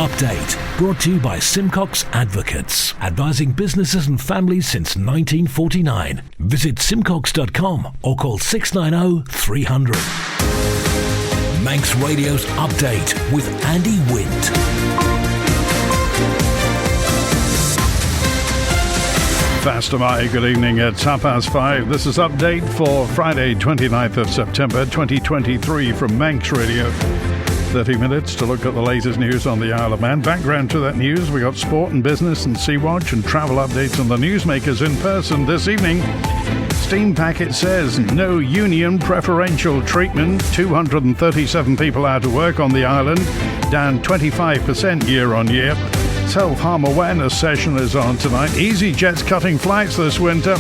Update, brought to you by Simcox Advocates, advising businesses and families since 1949. Visit simcox.com or call 690 300. Manx Radio's Update with Andy Wint. Faster, good evening. It's 5:30. This is Update for Friday, 29th of September 2023 from Manx Radio. 30 minutes to look at the latest news on the Isle of Man. Background to that news, we got sport and business and Sea-Watch and travel updates on the newsmakers in person this evening. Steam Packet says no union preferential treatment. 237 people out of work on the island, down 25% year on year. Self-harm awareness session is on tonight. EasyJet's cutting flights this winter.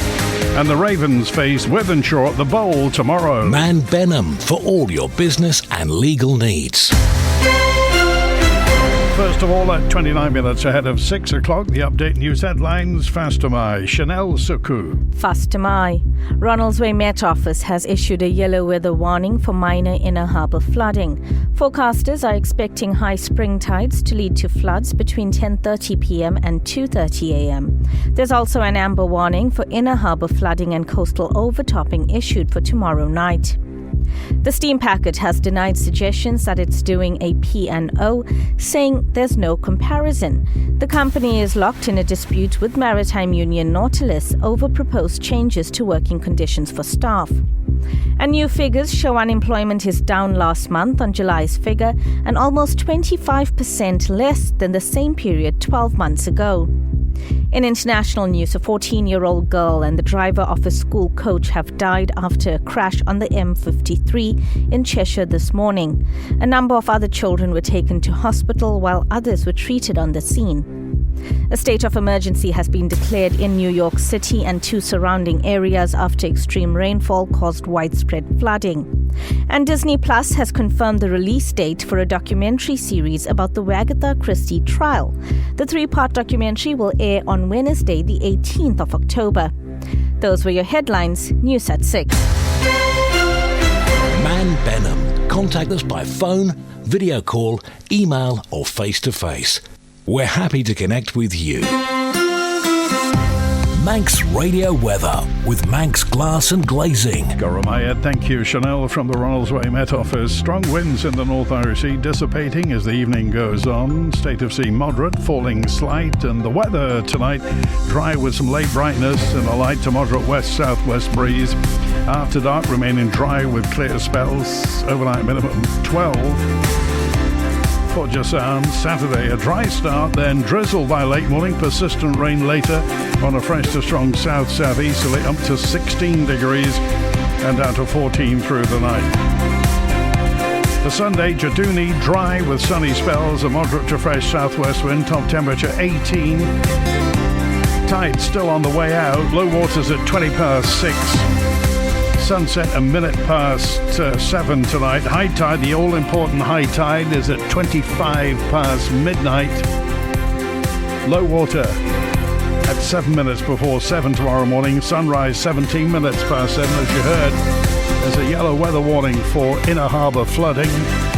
And the Ravens face Wythenshawe at the Bowl tomorrow. Man Benham for all your business and legal needs. First of all, at 29 minutes ahead of 6 o'clock, the Update news headlines. Fastamai, Chanel Suku. Fastamai. Ronaldsway Met Office has issued a yellow weather warning for minor inner harbour flooding. Forecasters are expecting high spring tides to lead to floods between 10:30 p.m. and 2:30 a.m. There's also an amber warning for inner harbour flooding and coastal overtopping issued for tomorrow night. The Steam Packet has denied suggestions that it's doing a P&O, saying there's no comparison. The company is locked in a dispute with Maritime Union Nautilus over proposed changes to working conditions for staff. And new figures show unemployment is down last month on July's figure and almost 25% less than the same period 12 months ago. In international news, a 14-year-old girl and the driver of a school coach have died after a crash on the M53 in Cheshire this morning. A number of other children were taken to hospital while others were treated on the scene. A state of emergency has been declared in New York City and two surrounding areas after extreme rainfall caused widespread flooding. And Disney Plus has confirmed the release date for a documentary series about the Agatha Christie trial. The 3-part documentary will air on Wednesday, the 18th of October. Those were your headlines. News at 6. Man Benham. Contact us by phone, video call, email or face-to-face. We're happy to connect with you. Manx Radio Weather with Manx Glass and Glazing. Goromaya, thank you. Chanel from the Ronaldsway Met Office. Strong winds in the North Irish Sea dissipating as the evening goes on. State of sea moderate, falling slight. And the weather tonight, dry with some late brightness and a light to moderate west-southwest breeze. After dark, remaining dry with clear spells. Overnight minimum 12. Podger Sound, Saturday, a dry start, then drizzle by late morning, persistent rain later on a fresh to strong south-southeasterly up to 16 degrees and down to 14 through the night. The Sunday, Jaduni, dry with sunny spells, a moderate to fresh southwest wind, top temperature 18. Tide still on the way out, low waters at 20 past 6. Sunset a minute past 7 tonight. High tide, the all-important high tide, is at 25 past midnight. Low water at 7 minutes before 7 tomorrow morning. Sunrise 17 minutes past 7, as you heard. There's a yellow weather warning for inner harbour flooding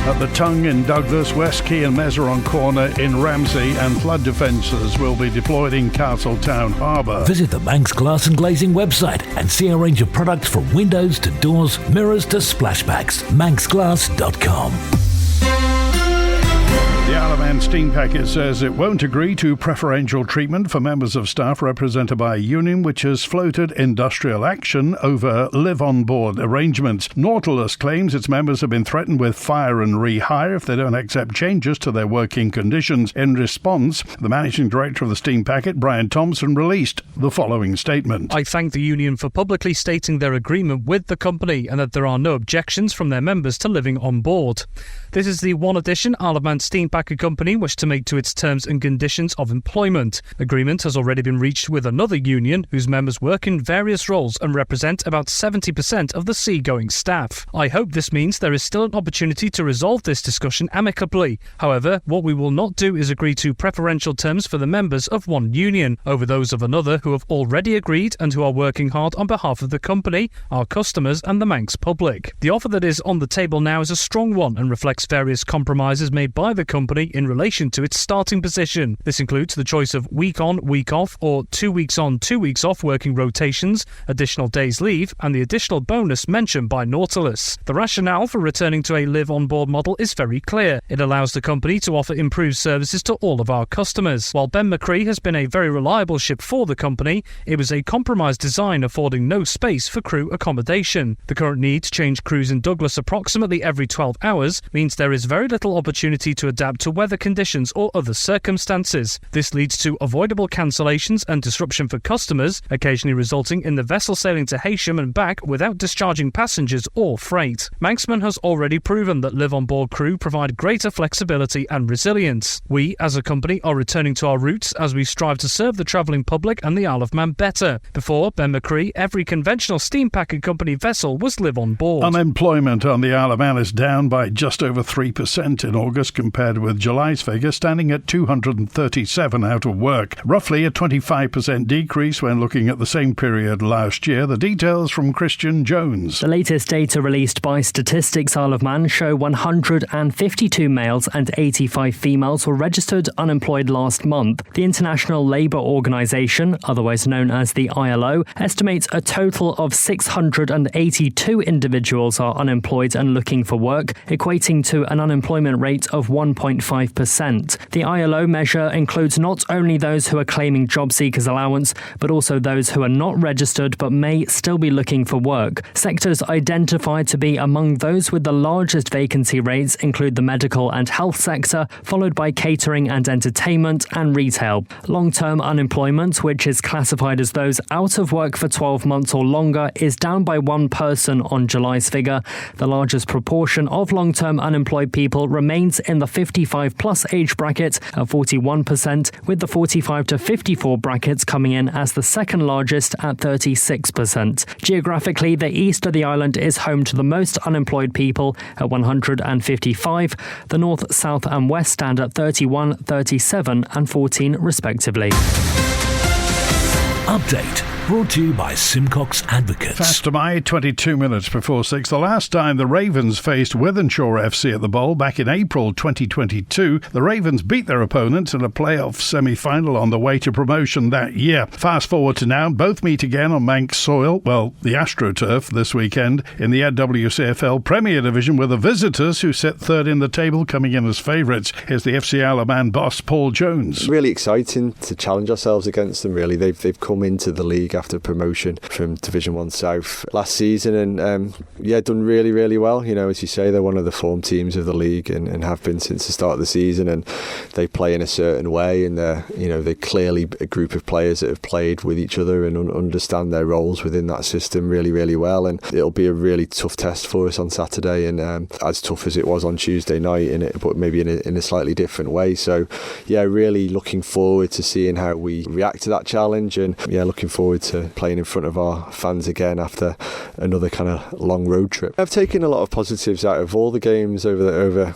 at the Tongue in Douglas, West Quay and Mezeron Corner in Ramsey, and flood defences will be deployed in Castletown Harbour. Visit the Manx Glass and Glazing website and see a range of products from windows to doors, mirrors to splashbacks. manxglass.com. The Isle of Man Steam Packet says it won't agree to preferential treatment for members of staff represented by a union which has floated industrial action over live-on-board arrangements. Nautilus claims its members have been threatened with fire and rehire if they don't accept changes to their working conditions. In response, the managing director of the Steam Packet, Brian Thompson, released the following statement. I thank the union for publicly stating their agreement with the company and that there are no objections from their members to living on board. This is the one addition Isle of Man Steam Packet Company wished to make to its terms and conditions of employment. Agreement has already been reached with another union whose members work in various roles and represent about 70% of the seagoing staff. I hope this means there is still an opportunity to resolve this discussion amicably. However, what we will not do is agree to preferential terms for the members of one union over those of another who have already agreed and who are working hard on behalf of the company, our customers and the Manx public. The offer that is on the table now is a strong one and reflects various compromises made by the company in relation relation to its starting position. This includes the choice of week on, week off, or 2 weeks on, 2 weeks off working rotations, additional days leave, and the additional bonus mentioned by Nautilus. The rationale for returning to a live on board model is very clear. It allows the company to offer improved services to all of our customers. While Ben McCree has been a very reliable ship for the company, it was a compromised design affording no space for crew accommodation. The current need to change crews in Douglas approximately every 12 hours means there is very little opportunity to adapt to weather conditions or other circumstances. This leads to avoidable cancellations and disruption for customers, occasionally resulting in the vessel sailing to Heysham and back without discharging passengers or freight. Manxman has already proven that live-on-board crew provide greater flexibility and resilience. We, as a company, are returning to our roots as we strive to serve the travelling public and the Isle of Man better. Before Ben McCree, every conventional steam packet company vessel was live-on-board. Unemployment on the Isle of Man is down by just over 3% in August compared with July's figure, standing at 237 out of work. Roughly a 25% decrease when looking at the same period last year. The details from Christian Jones. The latest data released by Statistics Isle of Man show 152 males and 85 females were registered unemployed last month. The International Labour Organisation, otherwise known as the ILO, estimates a total of 682 individuals are unemployed and looking for work, equating to an unemployment rate of 1.5%. The ILO measure includes not only those who are claiming job seekers allowance, but also those who are not registered but may still be looking for work. Sectors identified to be among those with the largest vacancy rates include the medical and health sector, followed by catering and entertainment and retail. Long-term unemployment, which is classified as those out of work for 12 months or longer, is down by one person on July's figure. The largest proportion of long-term unemployed people remains in the 55-plus age bracket at 41%, with the 45 to 54 brackets coming in as the second largest at 36%. Geographically, the east of the island is home to the most unemployed people at 155. The north, south and west stand at 31, 37 and 14 respectively. Update brought to you by Simcox Advocates. Faster by 22 minutes before 6. The last time the Ravens faced Wythenshawe FC at the Bowl back in April 2022, the Ravens beat their opponents in a playoff semi-final on the way to promotion that year. Fast forward to now, both meet again on Manx soil, well, the AstroTurf this weekend in the NWCFL Premier Division, with the visitors who sit third in the table coming in as favourites. Here's the FC Isle of Man boss, Paul Jones. Really exciting to challenge ourselves against them, really. They've come into the league after promotion from Division 1 South last season and done really, really well. You know, as you say, they're one of the form teams of the league and have been since the start of the season, and they play in a certain way, and they're clearly a group of players that have played with each other and understand their roles within that system really, really well, and it'll be a really tough test for us on Saturday, and as tough as it was on Tuesday night, but maybe in a slightly different way. So really looking forward to seeing how we react to that challenge, and looking forward to playing in front of our fans again after another kind of long road trip. I've taken a lot of positives out of all the games over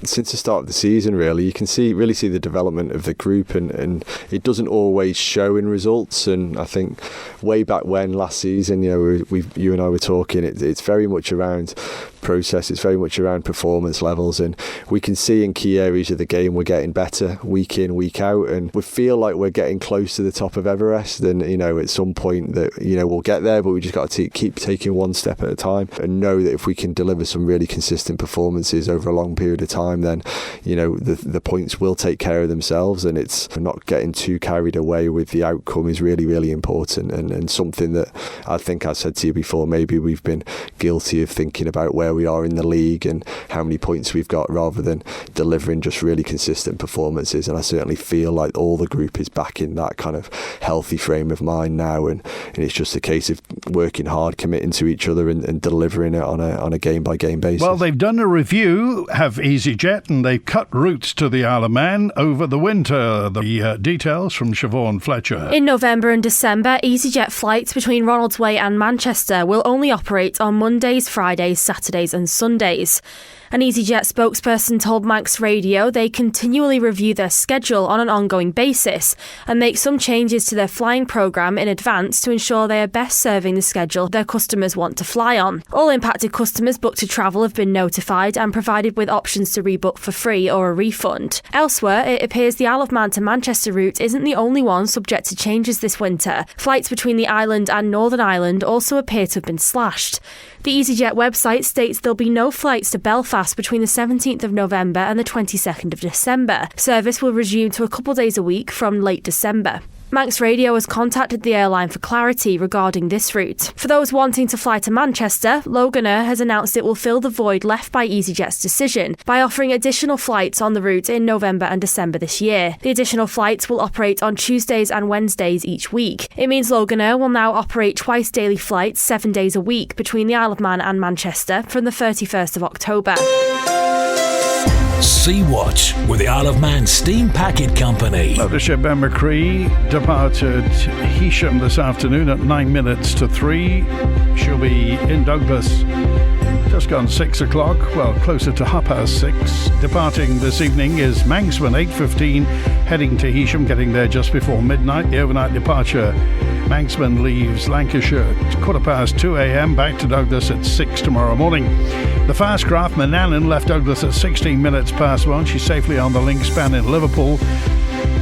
since the start of the season. Really, you can really see the development of the group, and it doesn't always show in results. And I think way back when last season, you and I were talking, it's very much around process, it's very much around performance levels, and we can see in key areas of the game we're getting better week in, week out, and we feel like we're getting close to the top of Everest, and at some point that we'll get there, but we just got to keep taking one step at a time and know that if we can deliver some really consistent performances over a long period of time, then the points will take care of themselves, and it's not getting too carried away with the outcome is really, really important, and something that I think I said to you before, maybe we've been guilty of thinking about where we are in the league and how many points we've got rather than delivering just really consistent performances, and I certainly feel like all the group is back in that kind of healthy frame of mind now, and it's just a case of working hard, committing to each other and delivering it on a game by game basis. Well, they've done a review, have EasyJet, and they've cut routes to the Isle of Man over the winter. The details from Siobhan Fletcher. In November and December, EasyJet flights between Ronaldsway and Manchester will only operate on Mondays, Fridays, Saturdays and Sundays. An EasyJet spokesperson told Manx Radio they continually review their schedule on an ongoing basis and make some changes to their flying programme in advance to ensure they are best serving the schedule their customers want to fly on. All impacted customers booked to travel have been notified and provided with options to rebook for free or a refund. Elsewhere, it appears the Isle of Man to Manchester route isn't the only one subject to changes this winter. Flights between the island and Northern Ireland also appear to have been slashed. The EasyJet website states there'll be no flights to Belfast between the 17th of November and the 22nd of December. Service will resume to a couple days a week from late December. Manx Radio has contacted the airline for clarity regarding this route. For those wanting to fly to Manchester, Loganair has announced it will fill the void left by EasyJet's decision by offering additional flights on the route in November and December this year. The additional flights will operate on Tuesdays and Wednesdays each week. It means Loganair will now operate twice daily flights 7 days a week between the Isle of Man and Manchester from the 31st of October. Sea-Watch with the Isle of Man Steam Packet Company. Mothership Ben McCree departed Heysham this afternoon at 9 minutes to 3. She'll be in Douglas just gone 6 o'clock, well, closer to 6:30. Departing this evening is Manxman, 8:15, heading to Heysham, getting there just before midnight. The overnight departure, Manxman leaves Lancashire at 2:15 a.m, back to Douglas at 6 tomorrow morning. The fast craft Manannan left Douglas at 16 minutes past 1. She's safely on the link span in Liverpool,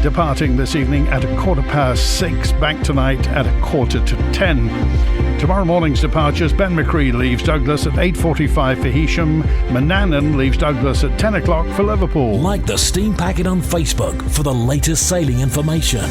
departing this evening at 6:15, back tonight at 9:45. Tomorrow morning's departures, Ben McCree leaves Douglas at 8:45 for Heysham. Manannan leaves Douglas at 10 o'clock for Liverpool. Like the Steam Packet on Facebook for the latest sailing information.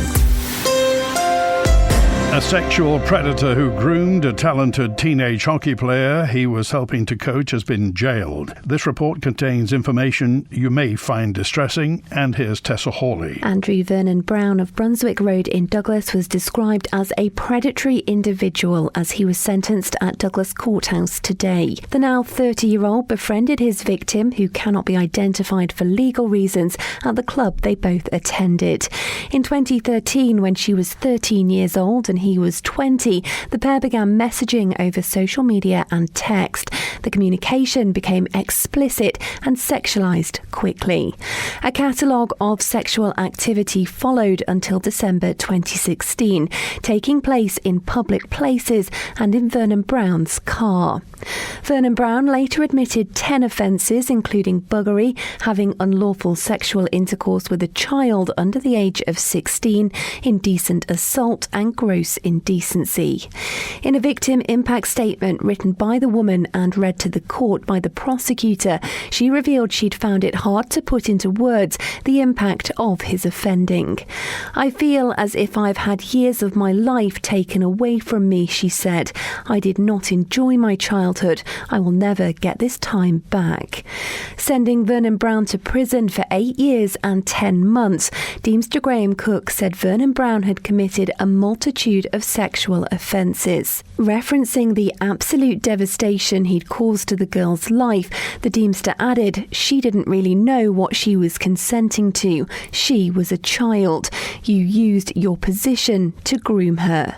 A sexual predator who groomed a talented teenage hockey player he was helping to coach has been jailed. This report contains information you may find distressing, and here's Tessa Hawley. Andrew Vernon Brown of Brunswick Road in Douglas was described as a predatory individual as he was sentenced at Douglas Courthouse today. The now 30-year-old befriended his victim, who cannot be identified for legal reasons, at the club they both attended. In 2013, when she was 13 years old and he was 20, the pair began messaging over social media and text. The communication became explicit and sexualised quickly. A catalogue of sexual activity followed until December 2016, taking place in public places and in Vernon Brown's car. Vernon Brown later admitted 10 offences, including buggery, having unlawful sexual intercourse with a child under the age of 16, indecent assault and gross indecency. In a victim impact statement written by the woman and read to the court by the prosecutor, she revealed she'd found it hard to put into words the impact of his offending. "I feel as if I've had years of my life taken away from me," she said. "I did not enjoy my childhood. I will never get this time back." Sending Vernon Brown to prison for 8 years and 10 months, Deemster Graham Cook said Vernon Brown had committed a multitude of sexual offences. Referencing the absolute devastation he'd caused to the girl's life, the Deemster added, "She didn't really know what she was consenting to. She was a child. You used your position to groom her."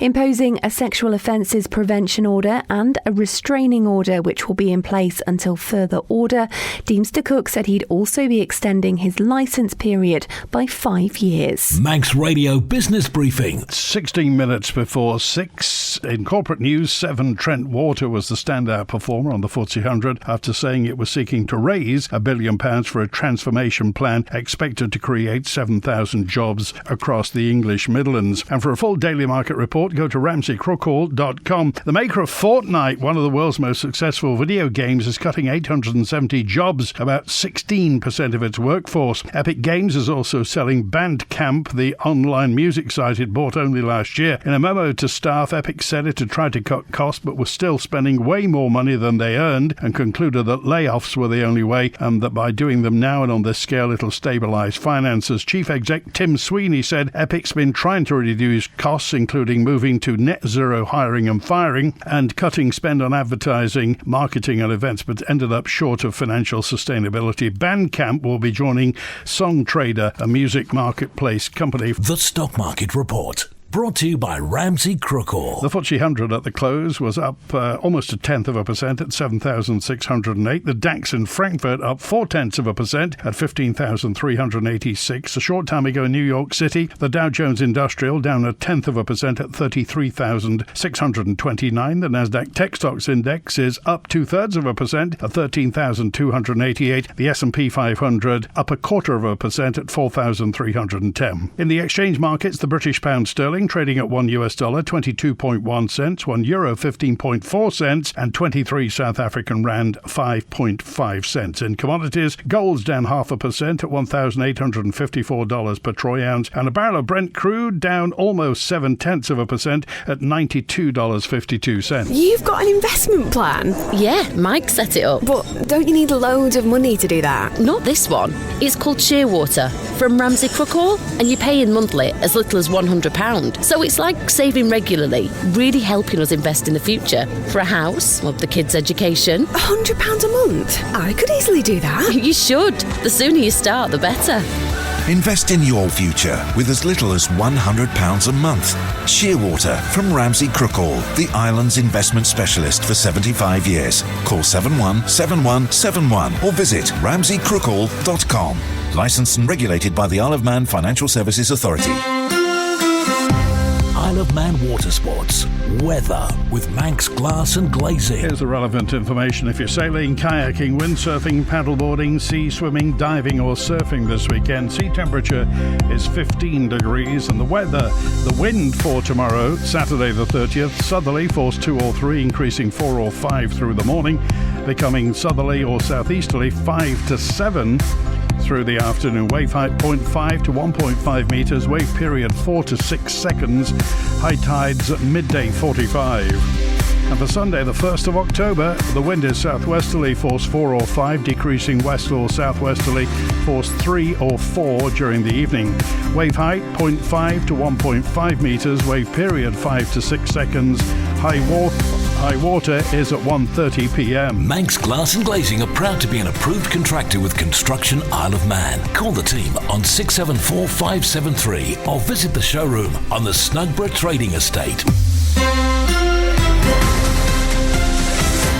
Imposing a sexual offences prevention order and a restraining order, which will be in place until further order, Deemster Cook said he'd also be extending his licence period by 5 years. Manx Radio Business Briefing. 16 minutes before 6. In corporate news, Severn Trent Water was the standout performer on the FTSE 100 after saying it was seeking to raise £1 billion for a transformation plan expected to create 7,000 jobs across the English Midlands. And for a full daily market report, go to ramseycrookhall.com. The maker of Fortnite, one of the world's most successful video games, is cutting 870 jobs, about 16% of its workforce. Epic Games is also selling Bandcamp, the online music site it bought only last year. In a memo to staff, Epic said it had tried to cut costs but was still spending way more money than they earned, and concluded that layoffs were the only way, and that by doing them now and on this scale it'll stabilise finances. Chief Exec Tim Sweeney said Epic's been trying to reduce costs, including moving to net zero hiring and firing and cutting spend on advertising, marketing and events, but ended up short of financial sustainability. Bandcamp will be joining Songtrader, a music marketplace company. The Stock Market Report. brought to you by Ramsey Crookall. The FTSE 100 at the close was up almost 0.1% at 7,608. The DAX in Frankfurt up 0.4% at 15,386. A short time ago in New York City, the Dow Jones Industrial down 0.1% at 33,629. The Nasdaq Tech Stocks Index is up 0.2% at 13,288. The S&P 500 up 0.25% at 4,310. In the exchange markets, the British pound sterling trading at $1 22.1 cents, €1 15.4 cents, and 23 South African rand 5.5 cents. In commodities, gold's down 0.5% at $1,854 per troy ounce, and a barrel of Brent crude down almost 0.7% at $92.52. You've got an investment plan? Yeah, Mike set it up. But don't you need loads of money to do that? Not this one. It's called Shearwater from Ramsey Crookall, and you pay in monthly as little as £100. So it's like saving regularly, really helping us invest in the future. For a house, or the kids' education. £100 a month? I could easily do that. You should. The sooner you start, the better. Invest in your future with as little as £100 a month. Shearwater from Ramsey Crookall, the island's investment specialist for 75 years. Call 717171 or visit ramseycrookall.com. Licensed and regulated by the Isle of Man Financial Services Authority. Isle of Man Water Sports. Weather with Manx Glass and Glazing. Here's the relevant information. If you're sailing, kayaking, windsurfing, paddleboarding, sea swimming, diving or surfing this weekend, sea temperature is 15 degrees and the weather, the wind for tomorrow, Saturday the 30th, southerly, force 2 or 3, increasing 4 or 5 through the morning, becoming southerly or southeasterly 5 to 7 through the afternoon. Wave height 0.5 to 1.5 metres, wave period 4 to 6 seconds, high tides at midday 45. And for Sunday the 1st of October, the wind is southwesterly, force 4 or 5, decreasing west or southwesterly, force 3 or 4 during the evening. Wave height 0.5 to 1.5 metres, wave period 5 to 6 seconds, high water is at 1:30 p.m. Manx Glass and Glazing are proud to be an approved contractor with Construction Isle of Man. Call the team on 674 573 or visit the showroom on the Snugborough Trading Estate.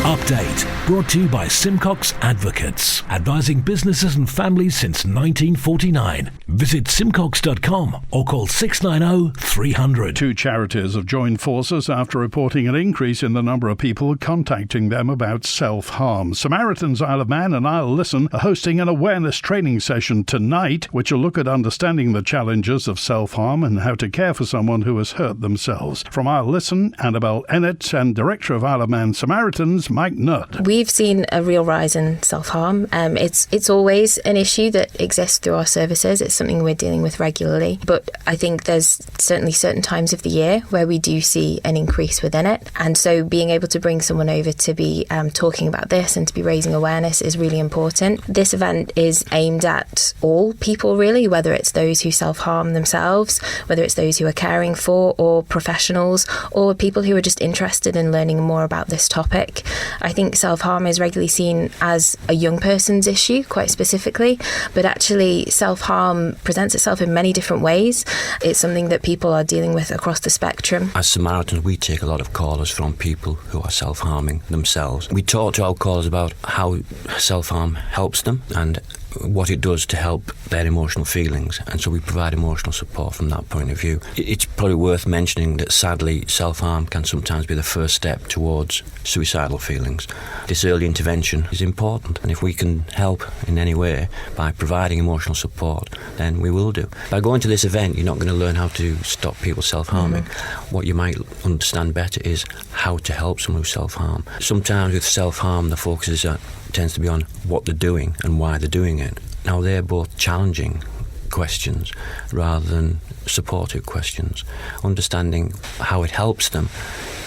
Update brought to you by Simcox Advocates, advising businesses and families since 1949. Visit simcox.com or call 690 300. Two charities have joined forces after reporting an increase in the number of people contacting them about self-harm. Samaritans Isle of Man and I'll Listen are hosting an awareness training session tonight, which will look at understanding the challenges of self-harm and how to care for someone who has hurt themselves. From I'll Listen, Annabelle Ennett and Director of Isle of Man Samaritans, Mike Nutt. We've seen a real rise in self-harm. It's always an issue that exists through our services. It's something we're dealing with regularly. But I think there's certainly certain times of the year where we do see an increase within it. And so being able to bring someone over to be talking about this and to be raising awareness is really important. This event is aimed at all people, really, whether it's those who self-harm themselves, whether it's those who are caring for, or professionals, or people who are just interested in learning more about this topic. I think self-harm is regularly seen as a young person's issue, quite specifically, but actually self-harm presents itself in many different ways. It's something that people are dealing with across the spectrum. As Samaritans, we take a lot of callers from people who are self-harming themselves. We talk to our callers about how self-harm helps them and what it does to help their emotional feelings, and so we provide emotional support from that point of view. It's probably worth mentioning that sadly self-harm can sometimes be the first step towards suicidal feelings. This early intervention is important, and if we can help in any way by providing emotional support, then we will do. By going to this event, you're not going to learn how to stop people self-harming. What you might understand better is how to help someone who self-harm. Sometimes with self-harm the focus tends to be on what they're doing and why they're doing it. Now they're both challenging questions rather than supportive questions. Understanding how it helps them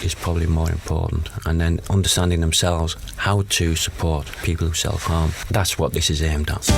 is probably more important, and then understanding themselves how to support people who self-harm. That's what this is aimed at.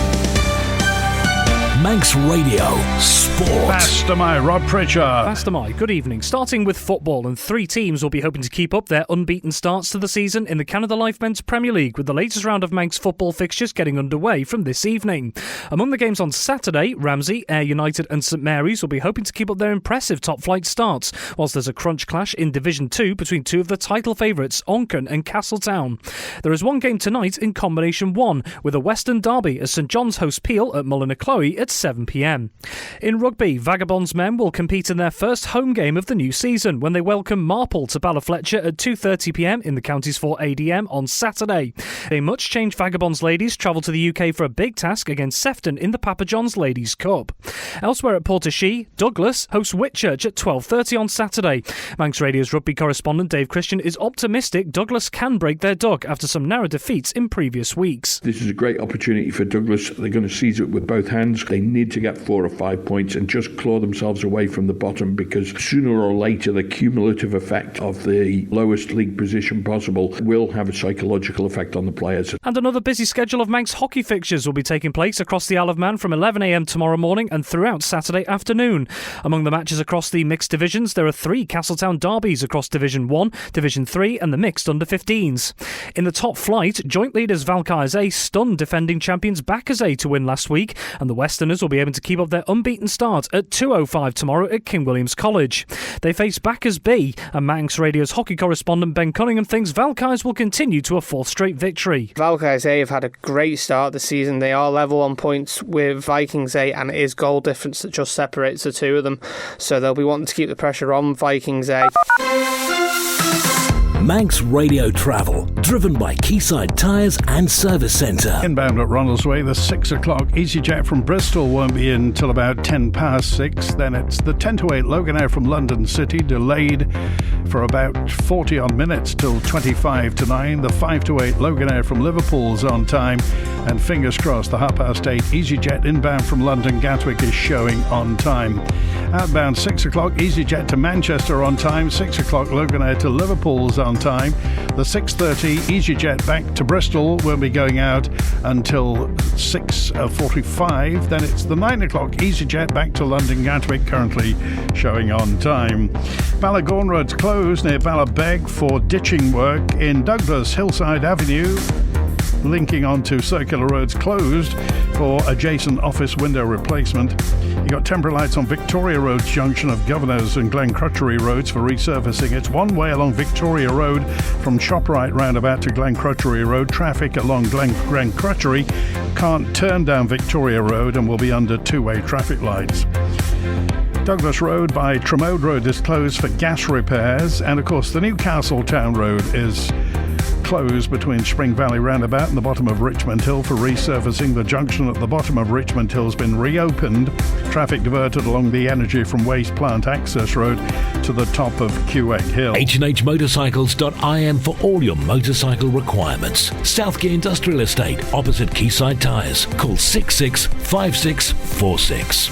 Manx Radio Sport. Fast am I, Rob Pritchard. Fast am I. Good evening. Starting with football, and 3 teams will be hoping to keep up their unbeaten starts to the season in the Canada Life Men's Premier League, with the latest round of Manx football fixtures getting underway from this evening. Among the games on Saturday, Ramsey, Ayr United and St Mary's will be hoping to keep up their impressive top-flight starts, whilst there's a crunch clash in Division 2 between 2 of the title favourites, Onchan and Castletown. There is one game tonight in Combination 1, with a Western derby as St John's host Peel at Mullinakloi at 7pm. In rugby, Vagabonds men will compete in their first home game of the new season when they welcome Marple to Ballafletcher at 2:30pm in the Counties 4 ADM on Saturday. A much-changed Vagabonds ladies travel to the UK for a big task against Sefton in the Papa John's Ladies' Cup. Elsewhere at Portashee, Douglas hosts Whitchurch at 12:30 on Saturday. Manx Radio's rugby correspondent Dave Christian is optimistic Douglas can break their duck after some narrow defeats in previous weeks. This is a great opportunity for Douglas. They're going to seize it with both hands. They need to get 4 or 5 points and just claw themselves away from the bottom, because sooner or later the cumulative effect of the lowest league position possible will have a psychological effect on the players. And another busy schedule of Manx hockey fixtures will be taking place across the Isle of Man from 11am tomorrow morning and throughout Saturday afternoon. Among the matches across the mixed divisions, there are 3 Castletown derbies across Division 1, Division 3 and the mixed under-15s. In the top flight, joint leaders Valkyrie stunned defending champions Bacchusay to win last week, and the Westerners will be able to keep up their unbeaten start at 2:05 tomorrow at King William's College. They face Bacchus B, and Manx Radio's hockey correspondent Ben Cunningham thinks Valkyries will continue to a 4th straight victory. Valkyries A have had a great start this season. They are level on points with Vikings A, and it is goal difference that just separates the two of them, so they'll be wanting to keep the pressure on Vikings A. Manx Radio Travel, driven by Quayside Tyres and Service Centre. Inbound at Ronaldsway, the 6 o'clock EasyJet from Bristol won't be in till about 6:10. Then it's the 10-8 Loganair from London City, delayed for about 40 odd minutes till 9:25. The 5-8 Loganair from Liverpool's on time, and fingers crossed the 8:30 EasyJet inbound from London Gatwick is showing on time. Outbound 6 o'clock EasyJet to Manchester on time, 6 o'clock Loganair to Liverpool's on time. The 6:30 EasyJet back to Bristol won't be going out until 6:45. Then it's the 9 o'clock EasyJet back to London Gatwick, currently showing on time. Ballagorn Road's closed near Ballabeg for ditching work. In Douglas, Hillside Avenue linking onto Circular Road's closed for adjacent office window replacement. You got temporary lights on Victoria Road's junction of Governors and Glencrutchery Roads for resurfacing. It's one way along Victoria Road from ShopRite roundabout to Glencrutchery Road. Traffic along Glencrutchery can't turn down Victoria Road and will be under 2-way traffic lights. Douglas Road by Tremode Road is closed for gas repairs, and of course the Newcastle Town Road is closed between Spring Valley Roundabout and the bottom of Richmond Hill for resurfacing. The junction at the bottom of Richmond Hill has been reopened. Traffic diverted along the Energy from Waste Plant Access Road to the top of Quebec Hill. H&HMotorcycles.im for all your motorcycle requirements. Southgate Industrial Estate, opposite Quayside Tyres. Call 665646.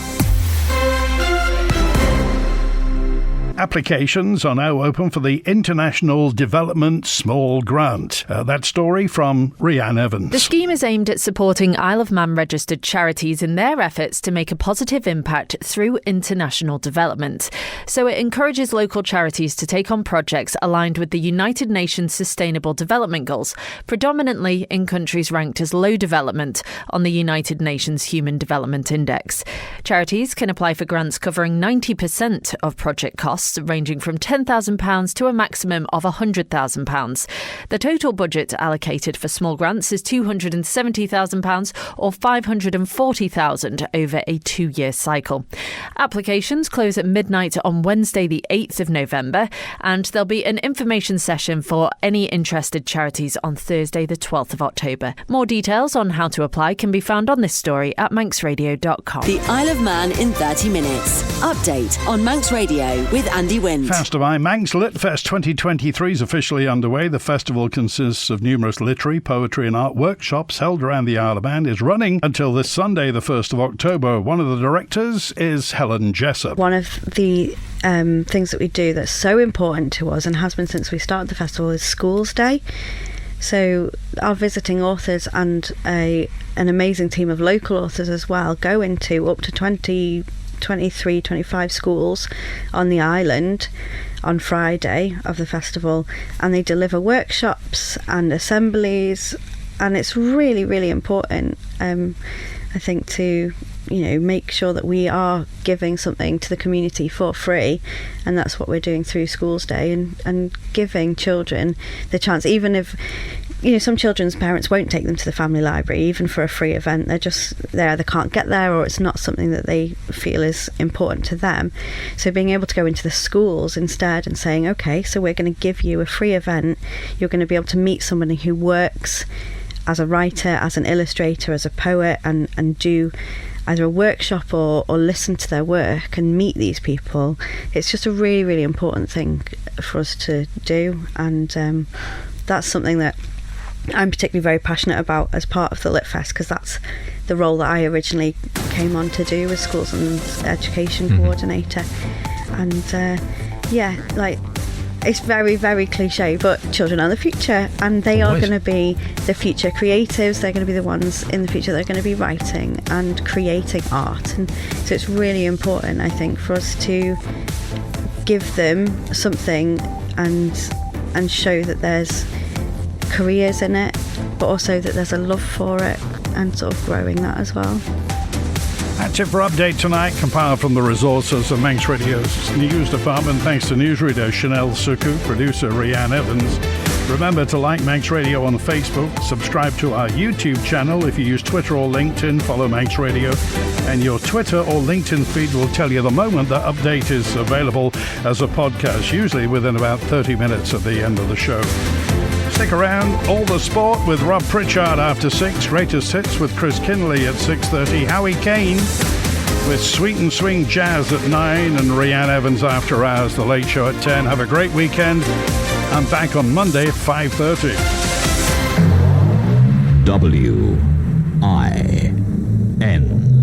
Applications are now open for the International Development Small Grant. That story from Rhiann Evans. The scheme is aimed at supporting Isle of Man registered charities in their efforts to make a positive impact through international development. So it encourages local charities to take on projects aligned with the United Nations Sustainable Development Goals, predominantly in countries ranked as low development on the United Nations Human Development Index. Charities can apply for grants covering 90% of project costs, ranging from £10,000 to a maximum of £100,000. The total budget allocated for small grants is £270,000 or £540,000 over a 2-year cycle. Applications close at midnight on Wednesday the 8th of November, and there'll be an information session for any interested charities on Thursday the 12th of October. More details on how to apply can be found on this story at manxradio.com. The Isle of Man in 30 minutes. Update on Manx Radio with Andy Wint. Fast am I. Manx Litfest 2023 is officially underway. The festival consists of numerous literary, poetry and art workshops held around the Isle of Man. Is running until this Sunday, the 1st of October. One of the directors is Helen Jessup. One of the things that we do that's so important to us and has been since we started the festival is Schools Day. So our visiting authors and an amazing team of local authors as well go into up to 20, 23, 25 schools on the island on Friday of the festival, and they deliver workshops and assemblies, and it's really, really important, I think, to make sure that we are giving something to the community for free, and that's what we're doing through Schools Day, and giving children the chance, even if some children's parents won't take them to the family library even for a free event. They're just there, they can't get there, or it's not something that they feel is important to them. So being able to go into the schools instead and saying, okay, so we're going to give you a free event, you're going to be able to meet somebody who works as a writer, as an illustrator, as a poet, and do either a workshop or listen to their work and meet these people. It's just a really, really important thing for us to do, and that's something that I'm particularly very passionate about as part of the Litfest, because that's the role that I originally came on to do as schools and education coordinator. And it's very, very cliche, but children are the future, and they are going to be the future creatives. They're going to be the ones in the future that are going to be writing and creating art. And so it's really important, I think, for us to give them something and show that there's careers in it, but also that there's a love for it, and sort of growing that as well. That's it for Update tonight, compiled from the resources of Manx Radio's news department. Thanks to newsreader Chanel Suku, producer Rianne Evans. Remember to like Manx Radio on Facebook, subscribe to our YouTube channel. If you use Twitter or LinkedIn, follow Manx Radio, and your Twitter or LinkedIn feed will tell you the moment that Update is available as a podcast, usually within about 30 minutes at the end of the show. Stick around. All the sport with Rob Pritchard after 6. Greatest hits with Chris Kinley at 6:30. Howie Kane with Sweet and Swing Jazz at 9. And Rianne Evans after hours, The Late Show at 10. Have a great weekend. I'm back on Monday at 5:30. WIN